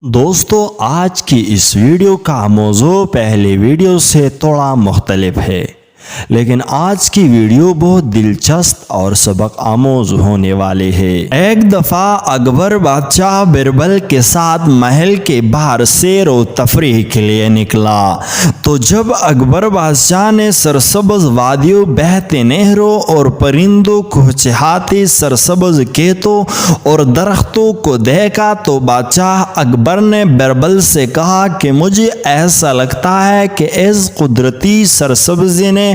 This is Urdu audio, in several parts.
دوستو آج کی اس ویڈیو کا موضوع پہلی ویڈیو سے تھوڑا مختلف ہے، لیکن آج کی ویڈیو بہت دلچسپ اور سبق آموز ہونے والی ہے۔ ایک دفعہ اکبر بادشاہ بربل کے ساتھ محل کے باہر سیر و تفریح کے لیے نکلا، تو جب اکبر بادشاہ نے سرسبز وادیوں، بہتے نہروں اور پرندوں کو چہاتی سرسبز کھیتوں اور درختوں کو دیکھا تو بادشاہ اکبر نے بربل سے کہا کہ مجھے ایسا لگتا ہے کہ اس قدرتی سرسبزی نے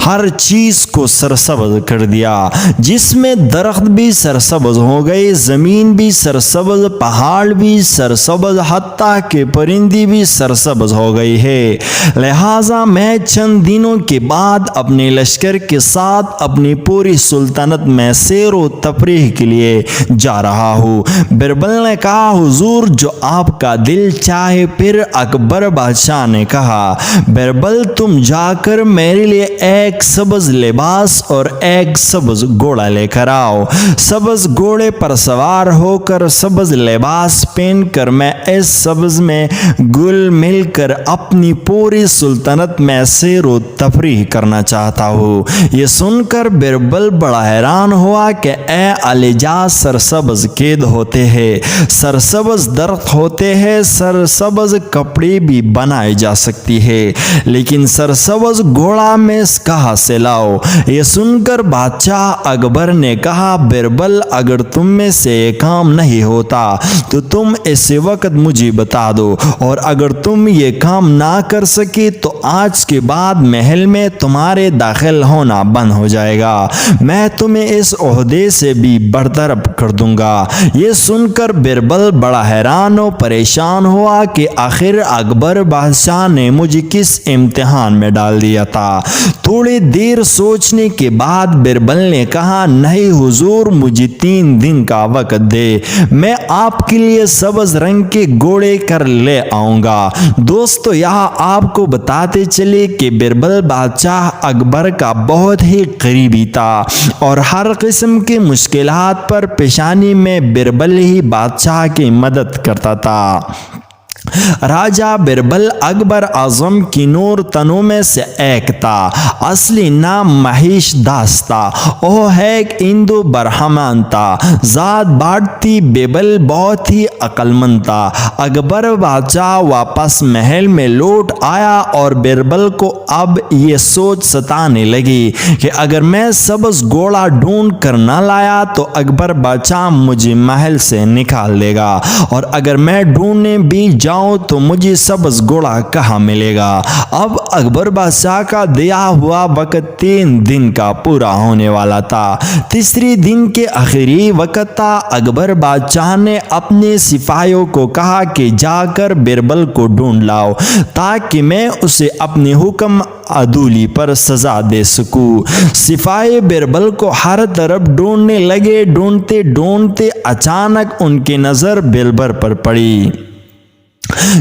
ہر چیز کو سرسبز کر دیا، جس میں درخت بھی سرسبز ہو گئے، زمین بھی سرسبز، پہاڑ بھی سرسبز، حتیٰ کہ پرندی بھی سرسبز ہو گئی ہے۔ لہٰذا میں چند دنوں کے بعد اپنے لشکر کے ساتھ اپنی پوری سلطنت میں سیر و تفریح کے لیے جا رہا ہوں۔ بربل نے کہا حضور جو آپ کا دل چاہے۔ پھر اکبر بادشاہ نے کہا بربل تم جا کر میرے لیے ایک سبز لباس اور ایک سبز گھوڑا لے کر آؤ۔ سبز گھوڑے پر سوار ہو کر سبز لباس پہن کر میں اس سبز میں گل مل کر اپنی پوری سلطنت میں سیر و تفریح کرنا چاہتا ہوں۔ یہ سن کر بربل بڑا حیران ہوا کہ اے علی جا سرسبز کھیت ہوتے ہیں، سرسبز درخت ہوتے ہیں، سرسبز کپڑے بھی بنائے جا سکتی ہے، لیکن سرسبز گھوڑا میں کہاں سے لاؤ؟ یہ سن کر بادشاہ اکبر نے کہا بربل اگر تم میں سے یہ کام نہیں ہوتا تو تم اسی وقت مجھے بتا دو، اور اگر تم یہ کام نہ کر سکے تو آج کے بعد محل میں تمہارے داخل ہونا بند ہو جائے گا، میں تمہیں اس عہدے سے بھی برطرف کر دوں گا۔ یہ سن کر بربل بڑا حیران و پریشان ہوا کہ آخر اکبر بادشاہ نے مجھے کس امتحان میں ڈال دیا تھا۔ تھوڑی دیر سوچنے کے بعد بربل نے کہا نہیں حضور مجھے 3 دن کا وقت دے، میں آپ کے لیے سبز رنگ کے گھوڑے کر لے آؤں گا۔ دوستو یہاں آپ کو بتاتے چلے کہ بربل بادشاہ اکبر کا بہت ہی قریبی تھا اور ہر قسم کی مشکلات پر پیشانی میں بربل ہی بادشاہ کی مدد کرتا تھا۔ راجہ بربل اکبر اعظم کی 9 تنوں میں سے ایک تھا۔ اصلی نام مہیش داس تھا۔ وہ ایک ہندو برہمن تھا۔ ذات بھارتی بربل بہت ہی عقل مند تھا۔ اکبر بادشاہ واپس محل میں لوٹ آیا اور بربل کو اب یہ سوچ ستانے لگی کہ اگر میں سبز گھوڑا ڈھونڈ کر نہ لایا تو اکبر بادشاہ مجھے محل سے نکال دے گا، اور اگر میں ڈھونڈنے بھی جاؤں تو مجھے سبز گھوڑا کہاں ملے گا۔ اب اکبر بادشاہ کا دیا ہوا وقت 3 دن کا پورا ہونے والا تھا۔ تیسرے دن کے آخری وقت تھا۔ اکبر بادشاہ نے اپنے سپاہیوں کو کہا کہ جا کر بربل کو ڈھونڈ لاؤ تاکہ میں اسے اپنے حکم عدولی پر سزا دے سکوں۔ سپاہی بربل کو ہر طرف ڈھونڈنے لگے۔ ڈھونڈتے ڈھونڈتے اچانک ان کی نظر بربل پر پڑی،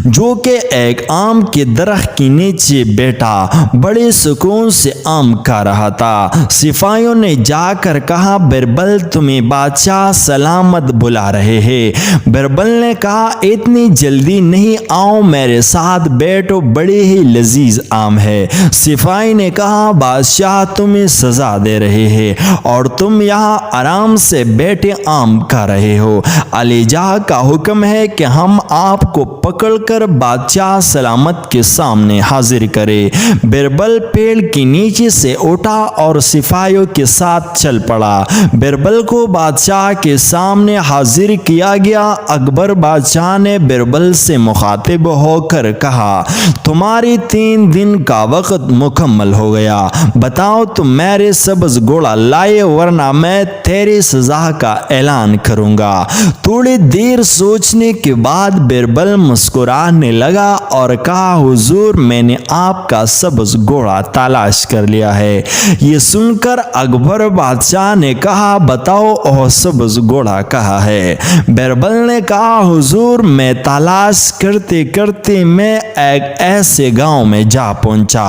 جو کہ ایک آم کے درخت کے نیچے بیٹھا بڑے سکون سے آم کھا رہا تھا۔ سپاہیوں نے جا کر کہا بربل تمہیں بادشاہ سلامت بلا رہے ہیں۔ بربل نے کہا اتنی جلدی نہیں، آؤ میرے ساتھ بیٹھو، بڑے ہی لذیذ آم ہے۔ سپاہی نے کہا بادشاہ تمہیں سزا دے رہے ہیں اور تم یہاں آرام سے بیٹھے آم کھا رہے ہو، علی جا کا حکم ہے کہ ہم آپ کو پکڑ کر بادشاہ سلامت کے سامنے حاضر کرے۔ بربل پیڑ کے نیچے سے اٹھا اور سپاہیوں کے ساتھ چل پڑا۔ بربل کو بادشاہ کے سامنے حاضر کیا گیا۔ اکبر بادشاہ نے بربل سے مخاطب ہو کر کہا تمہاری 3 دن کا وقت مکمل ہو گیا، بتاؤ تم میرے سبز گھوڑا لائے ورنہ میں تیری سزا کا اعلان کروں گا۔ تھوڑی دیر سوچنے کے بعد بربل مسکرانے لگا اور کہا حضور میں نے آپ کا سبز گھوڑا تلاش کر لیا ہے۔ یہ سن کر اکبر بادشاہ نے کہا بتاؤ وہ سبز گھوڑا کہاں ہے؟ بیربل نے کہا حضور میں تلاش کرتے کرتے میں ایک ایسے گاؤں میں جا پہنچا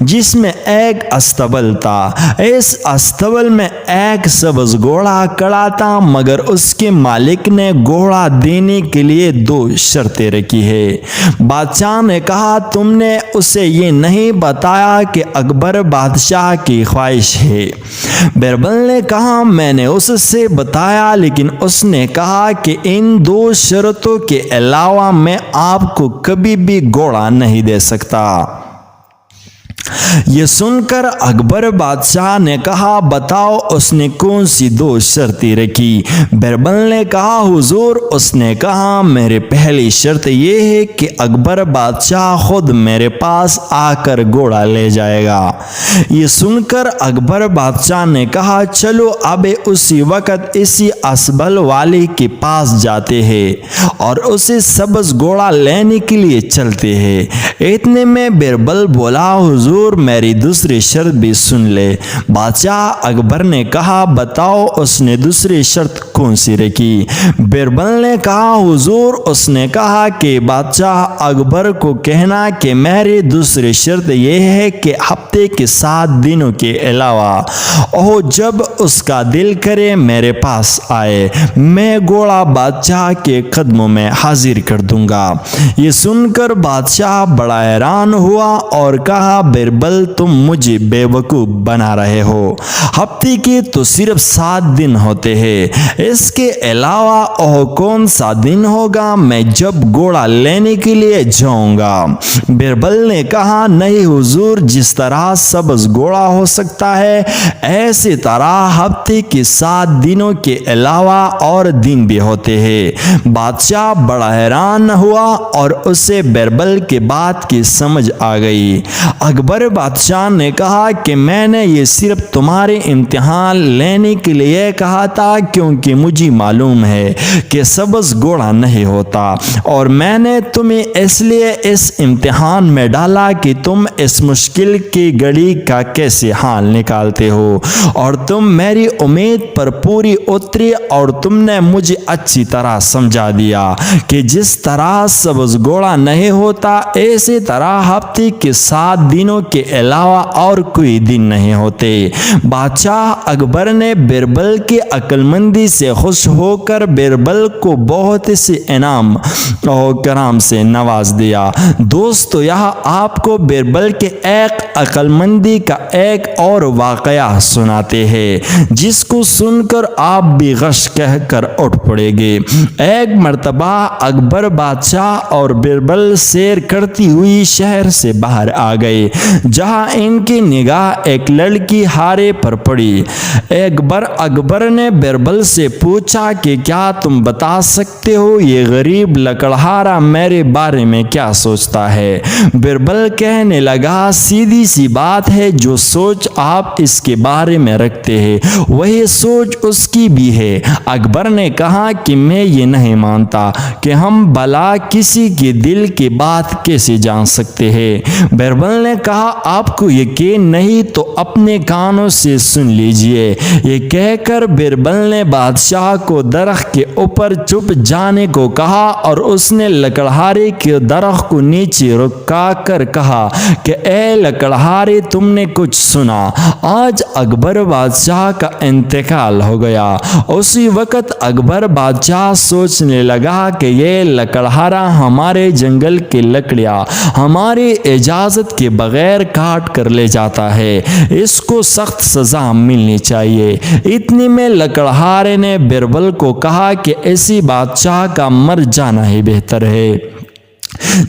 جس میں ایک استبل تھا۔ اس استبل میں ایک سبز گھوڑا کھڑا تھا مگر اس کے مالک نے گھوڑا دینے کے لیے 2 شرطیں رکھی ہے۔ بادشاہ نے کہا تم نے اسے یہ نہیں بتایا کہ اکبر بادشاہ کی خواہش ہے؟ بیربل نے کہا میں نے اس سے بتایا لیکن اس نے کہا کہ ان 2 شرطوں کے علاوہ میں آپ کو کبھی بھی گھوڑا نہیں دے سکتا۔ یہ سن کر اکبر بادشاہ نے کہا بتاؤ اس نے کون سی 2 شرطیں رکھی؟ بیربل نے کہا حضور اس نے کہا میرے پہلی شرط یہ ہے کہ اکبر بادشاہ خود میرے پاس آ کر گھوڑا لے جائے گا۔ یہ سن کر اکبر بادشاہ نے کہا چلو اب اسی وقت اسی اسبل والے کے پاس جاتے ہیں اور اسے سبز گھوڑا لینے کے لیے چلتے ہیں۔ اتنے میں بیربل بولا حضور میری دوسری شرط بھی سن لے۔ بادشاہ اکبر نے کہا بتاؤ اس نے دوسری شرط کون سی رکھی؟ بیربل نے کہا حضور اس نے کہا کہ بادشاہ اکبر کو کہنا کہ میری دوسری شرط یہ ہے کہ ہفتے کے 7 دنوں کے علاوہ وہ جب اس کا دل کرے میرے پاس آئے، میں گھوڑا بادشاہ کے قدموں میں حاضر کر دوں گا۔ یہ سن کر بادشاہ بڑا حیران ہوا اور کہا بیربل تم مجھے بے وقوف بنا رہے ہو، ہفتے کے تو صرف 7 دن ہوتے ہیں، اس کے علاوہ وہ کون سا دن ہوگا میں جب گھوڑا لینے کے لیے جاؤں گا؟ بیربل نے کہا نہیں حضور جس طرح سبز گھوڑا ہو سکتا ہے ایسی طرح ہفتے کے 7 دنوں کے علاوہ اور دن بھی ہوتے ہیں۔ بادشاہ بڑا حیران ہوا اور اسے بیربل کے بات کی سمجھ آ گئی۔ اکبر بادشاہ نے کہا کہ میں نے یہ صرف تمہارے امتحان لینے کے لیے کہا تھا کیونکہ مجھے معلوم ہے کہ سبز گھوڑا نہیں ہوتا اور میں نے تمہیں اس لیے اس امتحان میں ڈالا کہ تم اس مشکل کی گھڑی کا کیسے حل نکالتے ہو اور تم میری امید پر پوری اتری اور تم نے مجھے اچھی طرح سمجھا دیا کہ جس طرح سبز گھوڑا نہیں ہوتا اسی طرح ہفتے کے 7 دنوں کے علاوہ اور کوئی دن نہیں ہوتے۔ بادشاہ اکبر نے بیربل کی عقل مندی سے خوش ہو کر بیربل کو بہت سے انعام اور کرام سے نواز دیا۔ دوستو یہاں آپ کو بیربل کے ایک عقل مندی کا ایک اور واقعہ سناتے ہیں جس کو سن کر آپ بھی غش کہہ کر اٹھ پڑے گے۔ ایک مرتبہ اکبر بادشاہ اور بیربل سیر کرتی ہوئی شہر سے باہر آ گئے جہاں ان کی نگاہ ایک لڑکی ہارے پر پڑی۔ اکبر نے بیربل سے پوچھا کہ کیا تم بتا سکتے ہو یہ غریب لکڑہارا میرے بارے میں کیا سوچتا ہے؟ بیربل کہنے لگا سیدھی سی بات ہے جو سوچ آپ اس کے بارے میں رکھتے ہیں وہی سوچ اس کی بھی ہے۔ اکبر نے کہا کہ میں یہ نہیں مانتا کہ ہم بھلا کسی کے دل کی بات کیسے جان سکتے ہیں۔ بیربل نے کہا آپ کو یقین نہیں تو اپنے کانوں سے سن لیجئے۔ یہ کہہ کر بیربل نے بادشاہ کو درخت کے اوپر چھپ جانے کو کہا اور اس نے لکڑہارے کے درخت کو نیچے رکا کر کہا کہ اے لکڑہارے تم نے کچھ سنا؟ آج اکبر بادشاہ کا انتقال ہو گیا۔ اسی وقت اکبر بادشاہ سوچنے لگا کہ یہ لکڑہارا ہمارے جنگل کی لکڑیاں ہماری اجازت کے بغیر کاٹ کر لے جاتا ہے، اس کو سخت سزا ملنی چاہیے۔ اتنے میں لکڑہارے نے بیربل کو کہا کہ ایسی بادشاہ کا مر جانا ہی بہتر ہے۔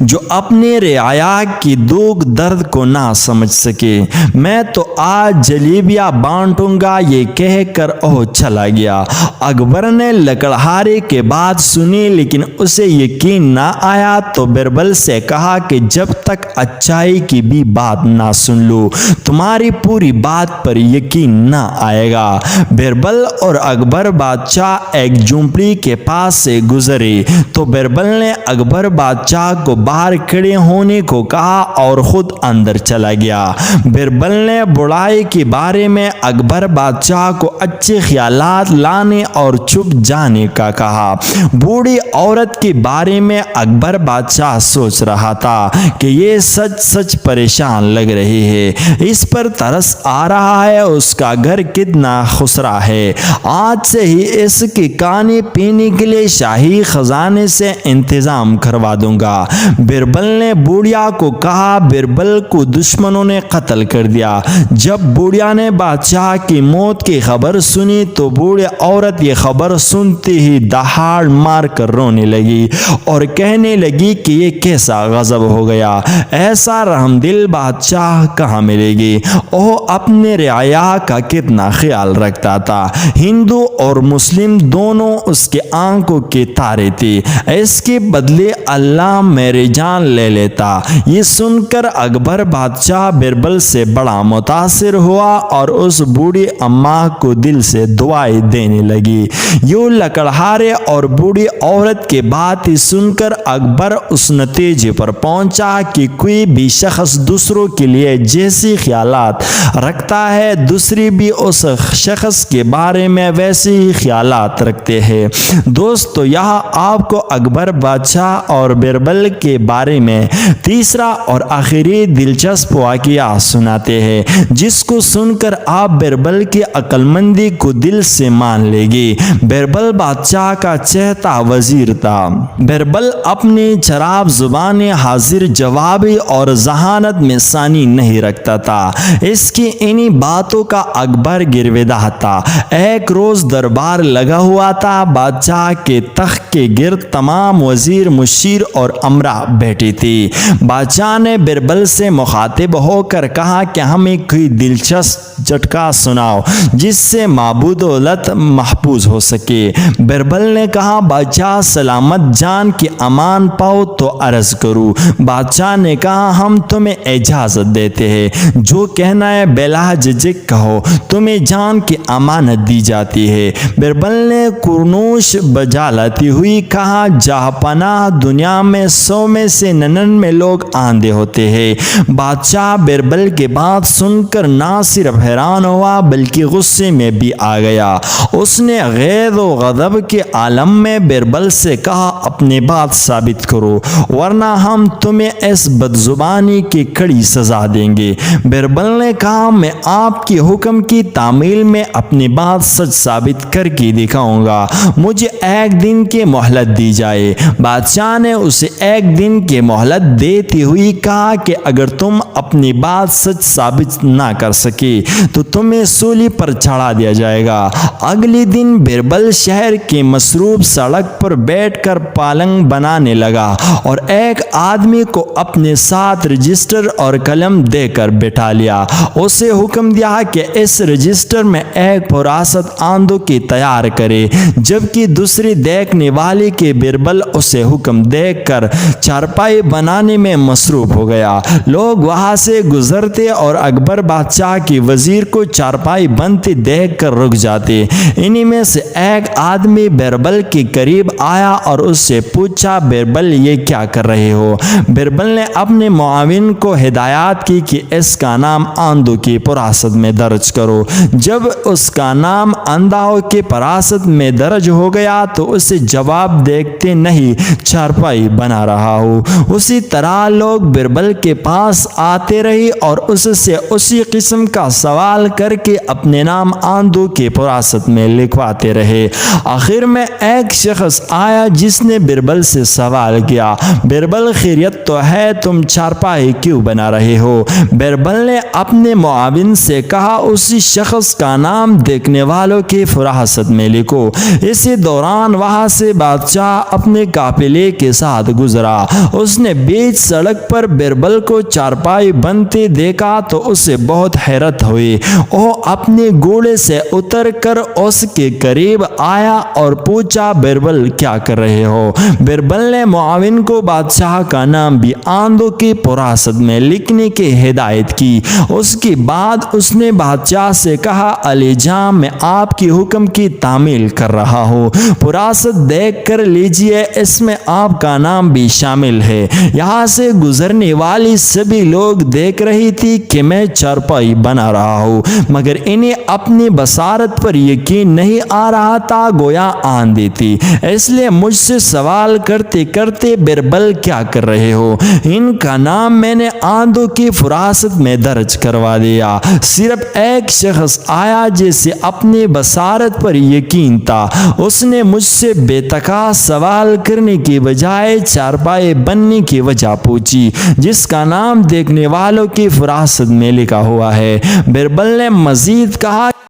جو اپنے رعایا کی دکھ درد کو نہ سمجھ سکے۔ میں تو آج جلیبیاں بانٹوں گا یہ کہہ کر وہ چلا گیا۔ اکبر نے لکڑہارے کے بات سنی لیکن اسے یقین نہ آیا تو بربل سے کہا کہ جب تک اچائی کی بھی بات نہ سن لو تمہاری پوری بات پر یقین نہ آئے گا۔ بربل اور اکبر بادشاہ ایک جھونپڑی کے پاس سے گزرے تو بربل نے اکبر بادشاہ کو باہر کھڑے ہونے کو کہا اور خود اندر چلا گیا۔ بربل نے بڑائی کے بارے میں اکبر بادشاہ کو اچھے خیالات لانے اور چھپ جانے کا کہا۔ بوڑھی عورت کے بارے میں اکبر بادشاہ سوچ رہا تھا کہ یہ سچ سچ پریشان لگ رہی ہے، اس پر ترس آ رہا ہے، اس کا گھر کتنا خسرا ہے، آج سے ہی اس کی کھانے پینے کے لیے شاہی خزانے سے انتظام کروا دوں گا۔ بربل نے بوڑھیا کو کہا۔ بربل کو دشمنوں نے قتل کر دیا۔ جب بوڑھیا نے بادشاہ کی موت کی خبر سنی تو بوڑھی عورت یہ خبر سنتے ہی دہاڑ مار کر رونے لگی اور کہنے لگی کہ یہ کیسا غضب ہو گیا، ایسا رحم دل بادشاہ کہاں ملے گی، وہ اپنے رعایا کا کتنا خیال رکھتا تھا، ہندو اور مسلم دونوں اس کے آنکھوں کے تارے تھے، اس کے بدلے اللہ میری جان لے لیتا۔ یہ سن کر اکبر بادشاہ بربل سے بڑا متاثر ہوا اور اس بوڑھی اماں کو دل سے دعائیں دینے لگی۔ یوں لکڑہارے اور بوڑھی عورت کے باتیں سن کر اکبر اس نتیجے پر پہنچا کہ کوئی بھی شخص دوسروں کے لیے جیسے خیالات رکھتا ہے دوسری بھی اس شخص کے بارے میں ویسے ہی خیالات رکھتے ہیں۔ دوستو یہاں آپ کو اکبر بادشاہ اور بربل کے بارے میں تیسرا اور آخری دلچسپ واقعہ سناتے ہیں جس کو سن کر آپ بربل کی عقل مندی کو دل سے مان لے گی۔ بربل بادشاہ کا چہتا وزیر تھا۔ بربل اپنی چراب زبان حاضر جوابی اور ذہانت میں ثانی نہیں رکھتا تھا، اس کی انہی باتوں کا اکبر گرویدہ تھا۔ ایک روز دربار لگا ہوا تھا، بادشاہ کے تخت کے گرد تمام وزیر مشیر اور امرا بیٹھی تھی۔ بادشاہ نے بربل سے مخاطب ہو کر کہا کہ ہمیں کوئی دلچسپ جھٹکا سناؤ جس سے مابو دولت محفوظ ہو سکے۔ بربل نے کہا بادشاہ سلامت جان کی امان پاؤ تو عرض کرو۔ بادشاہ نے کہا ہم تمہیں اجازت دیتے ہیں، جو کہنا ہے بلا جھجک کہو، تمہیں جان کی امانت دی جاتی ہے۔ بربل نے کرنوش بجا لاتی ہوئی کہا جہاں پناہ دنیا میں 100 میں سے 99 لوگ آندھے ہوتے ہیں۔ بادشاہ بربل کی بات سن کر نہ صرف حیران ہوا بلکہ غصے میں بھی آ گیا۔ اس نے غیظ و غضب کے عالم میں بربل سے کہا اپنی بات ثابت کرو ورنہ ہم تمہیں اس بدزبانی کی کڑی سزا دیں گے۔ بربل نے کہا میں آپ کے حکم کی تعمیل میں اپنی بات سچ ثابت کر کے دکھاؤں گا، مجھے ایک دن کی مہلت دی جائے۔ بادشاہ نے اسے ایک دن کی مہلت دیتی ہوئی کہا کہ اگر تم اپنی بات سچ ثابت نہ کر سکے تو تمہیں سولی پر چڑھا دیا جائے گا۔ اگلے دن بربل شہر کی مصروف سڑک پر بیٹھ کر پالنگ بنانے لگا اور ایک آدمی کو اپنے ساتھ رجسٹر اور قلم دے کر بٹھا لیا۔ اسے حکم دیا کہ اس رجسٹر میں ایک وراثت آندھوں کی تیار کرے، جبکہ دوسری دیکھنے والے کے بربل اسے حکم دے کر چارپائی بنانے میں مصروف ہو گیا۔ لوگ وہاں سے گزرتے اور اکبر بادشاہ کی وزیر کو چارپائی بنتے دیکھ کر رک جاتے۔ انہی میں سے ایک آدمی بربل کے قریب آیا اور اس سے پوچھا بربل یہ کیا کر رہے ہو؟ بربل نے اپنے معاون کو ہدایات کی کہ اس کا نام آندھوں کی پراست میں درج کرو۔ جب اس کا نام اندھوں کی پراست میں درج ہو گیا تو اسے جواب دیکھتے نہیں چارپائی بنا رہا ہو۔ اسی طرح لوگ بربل کے پاس آتے رہے اور اس سے اسی قسم کا سوال کر کے اپنے نام آندھوں کی پراست میں لکھواتے رہے۔ آخر میں ایک شخص آیا جس نے بربل سے سوال کیا بربل خیریت تو ہے، تم چارپائی کیوں بنا رہے ہو؟ بربل نے اپنے معاون سے کہا اسی شخص کا نام دیکھنے والوں کی فراست میں لکھو۔ اسی دوران وہاں سے بادشاہ اپنے قافلے کے ساتھ گزرا گزرا، اس نے بیچ سڑک پر بربل کو چارپائی بنتے دیکھا تو اسے بہت حیرت ہوئی۔ وہ اپنے گھوڑے سے اتر کر اس کے قریب آیا اور پوچھا، بربل کیا کر رہے ہو؟ بربل نے معاون کو بادشاہ کا نام بھی آندوں کی فراست میں لکھنے کی ہدایت کی۔ اس کے بعد اس نے بادشاہ سے کہا، علی جان، میں آپ کی حکم کی تعمیل کر رہا ہوں، فراست دیکھ کر لیجئے، اس میں آپ کا نام بھی شامل ہے۔ یہاں سے گزرنے والی سبھی لوگ دیکھ رہی تھی کہ میں چارپائی بنا رہا ہوں، مگر انہیں اپنی بصارت پر یقین نہیں آ رہا تھا، گویا آندھی تھی۔ اس لیے مجھ سے سوال کرتے کرتے بربل کیا کر رہے ہو؟ ان کا نام میں نے آندوں کی فراست میں درج کروا دیا۔ صرف ایک شخص آیا جسے اپنی بصارت پر یقین تھا، اس نے مجھ سے بے تکا سوال کرنے کی بجائے چارپائے بننے کی وجہ پوچھی، جس کا نام دیکھنے والوں کی فراست میں لکھا ہوا ہے۔ بربل نے مزید کہا،